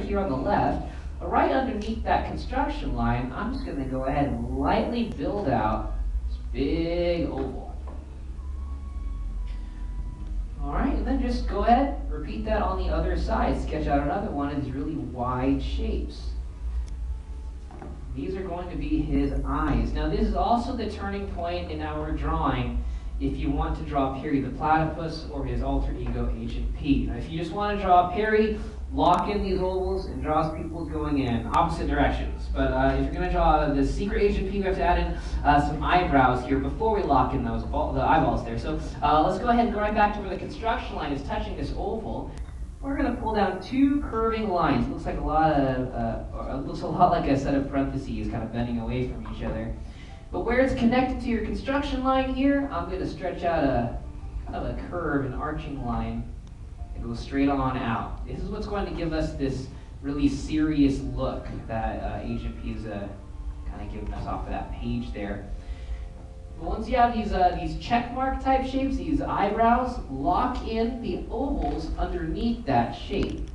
here on the left, right underneath that construction line, I'm just going to go ahead and lightly build out this big oval. All right, and then just go ahead, repeat that on the other side. Sketch out another one of these really wide shapes. These are going to be his eyes. Now this is also the turning point in our drawing if you want to draw Perry the Platypus or his alter ego Agent P. Now if you just want to draw Perry, lock in these ovals and draw pupils going in opposite directions. But if you're going to draw the secret Agent P, we have to add in some eyebrows here before we lock in those the eyeballs there. So let's go ahead and go right back to where the construction line is touching this oval. We're going to pull down two curving lines. It looks like looks a lot like a set of parentheses kind of bending away from each other. But where it's connected to your construction line here, I'm going to stretch out a kind of a curve, an arching line that goes straight on out. This is what's going to give us this really serious look that Agent P is kind of giving us off of that page there. But once you have these check mark type shapes, these eyebrows, lock in the ovals underneath that shape.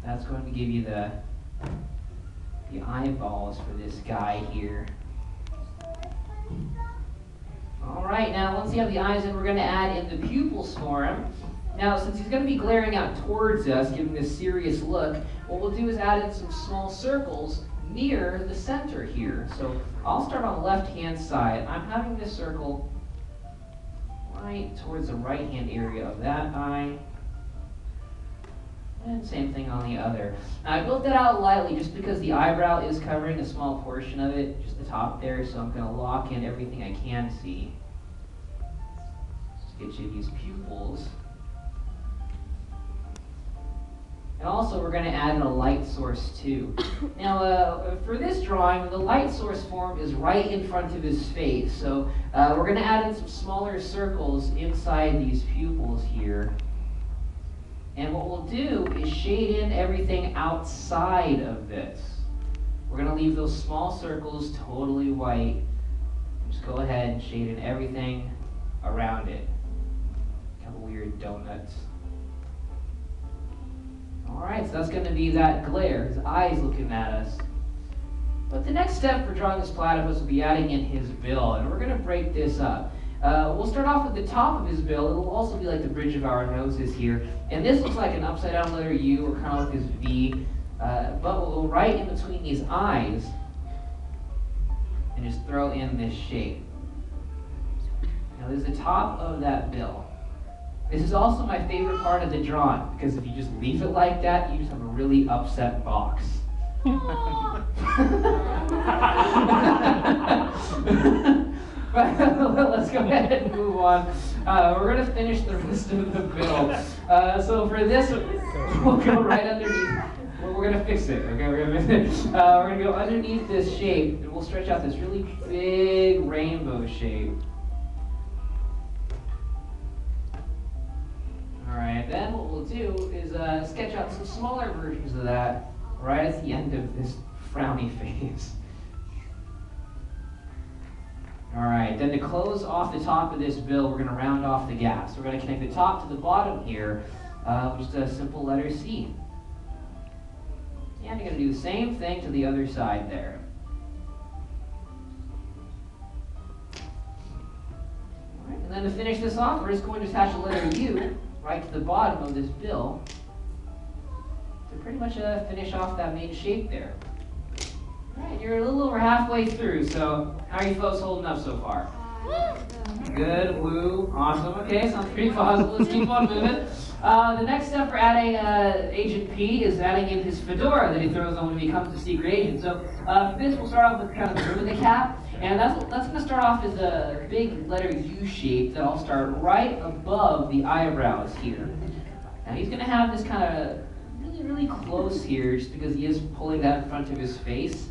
That's going to give you the eyeballs for this guy here. All right, now once you have the eyes in, we're going to add in the pupils for him. Now, since he's going to be glaring out towards us, giving this serious look, what we'll do is add in some small circles near the center here. So I'll start on the left-hand side. I'm having this circle right towards the right-hand area of that eye. And same thing on the other. Now I built that out lightly just because the eyebrow is covering a small portion of it, just the top there, so I'm going to lock in everything I can see. Just get you these pupils. And also we're going to add in a light source too. Now for this drawing, the light source form is right in front of his face. So we're going to add in some smaller circles inside these pupils here. And what we'll do is shade in everything outside of this. We're going to leave those small circles totally white. Just go ahead and shade in everything around it. Kind of weird donuts. Alright, so that's going to be that glare, his eyes looking at us. But the next step for drawing this platypus will be adding in his bill, and we're going to break this up. We'll start off with the top of his bill. It'll also be like the bridge of our noses here. And this looks like an upside down letter U, or kind of like this V. But we'll write in between these eyes and just throw in this shape. Now this is the top of that bill. This is also my favorite part of the drawing, because if you just leave it like that, you just have a really upset box. But let's go ahead and move on. We're going to finish the rest of the bill. So for this, we'll go right underneath. We're going to fix it, okay? We're going to go underneath this shape, and we'll stretch out this really big rainbow shape. All right, then what we'll do is sketch out some smaller versions of that right at the end of this frowny face. All right, then to close off the top of this bill, we're going to round off the gaps. We're going to connect the top to the bottom here with just a simple letter C. And you're going to do the same thing to the other side there. All right, and then to finish this off, we're just going to attach a letter U right to the bottom of this bill to pretty much finish off that main shape there. Alright, you're a little over halfway through, so how are you folks holding up so far? Good, woo, awesome, okay, sounds pretty positive. Let's keep on moving. The next step for adding Agent P is adding in his fedora that he throws on when he becomes a secret agent. So for this, we'll start off with kind of the rim of the cap, and that's going to start off as a big letter U shape that'll start right above the eyebrows here. Now he's going to have this kind of really close here just because he is pulling that in front of his face.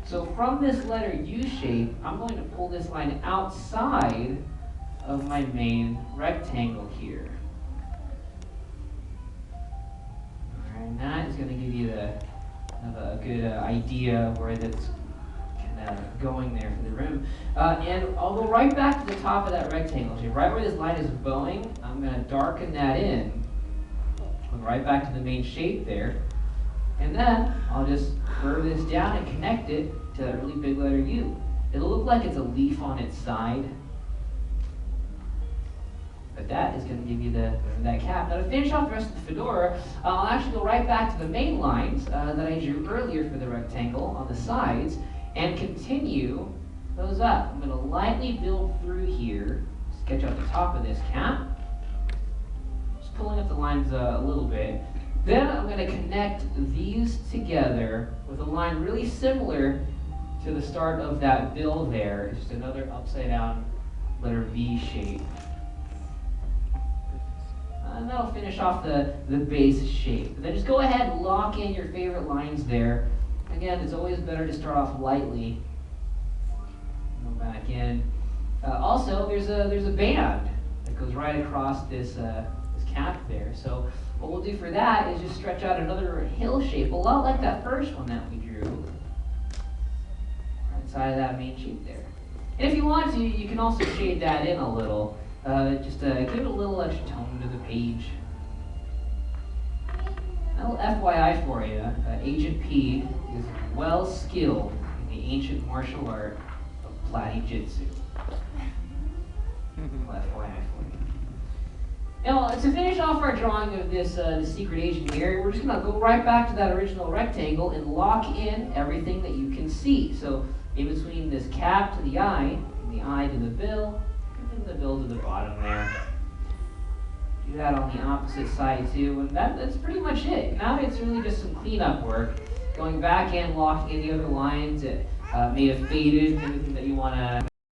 So from this letter U shape, I'm going to pull this line outside of my main rectangle here. Alright, and that is going to give you a good idea where that's kind of going there for the rim. And I'll go right back to the top of that rectangle shape. Right where this line is bowing, I'm going to darken that in. Right back to the main shape there. And then I'll just curve this down and connect it to that really big letter U. It'll look like it's a leaf on its side. But that is going to give you that cap. Now to finish off the rest of the fedora, I'll actually go right back to the main lines that I drew earlier for the rectangle on the sides and continue those up. I'm going to lightly build through here, sketch out the top of this cap. Just pulling up the lines a little bit. Then I'm going to connect these together with a line really similar to the start of that bill there. It's just another upside down letter V shape. And that'll finish off the base shape. And then just go ahead and lock in your favorite lines there. Again, it's always better to start off lightly. Go back in. Also, there's a band that goes right across this cap there. So what we'll do for that is just stretch out another hill shape, a lot like that first one that we drew. Right side of that main shape there. And if you want to, you can also shade that in a little. Just give it a little extra tone to the page. A little FYI for you, Agent P is well skilled in the ancient martial art of Platyjitsu. FYI for you. Now, to finish off our drawing of this secret agent here, we're just going to go right back to that original rectangle and lock in everything that you can see. So, in between this cap to the eye, and the eye to the bill, and the bill to the bottom there. Do that on the opposite side too, and that's pretty much it. Now it's really just some cleanup work. Going back and locking in the other lines that may have faded, anything that you want to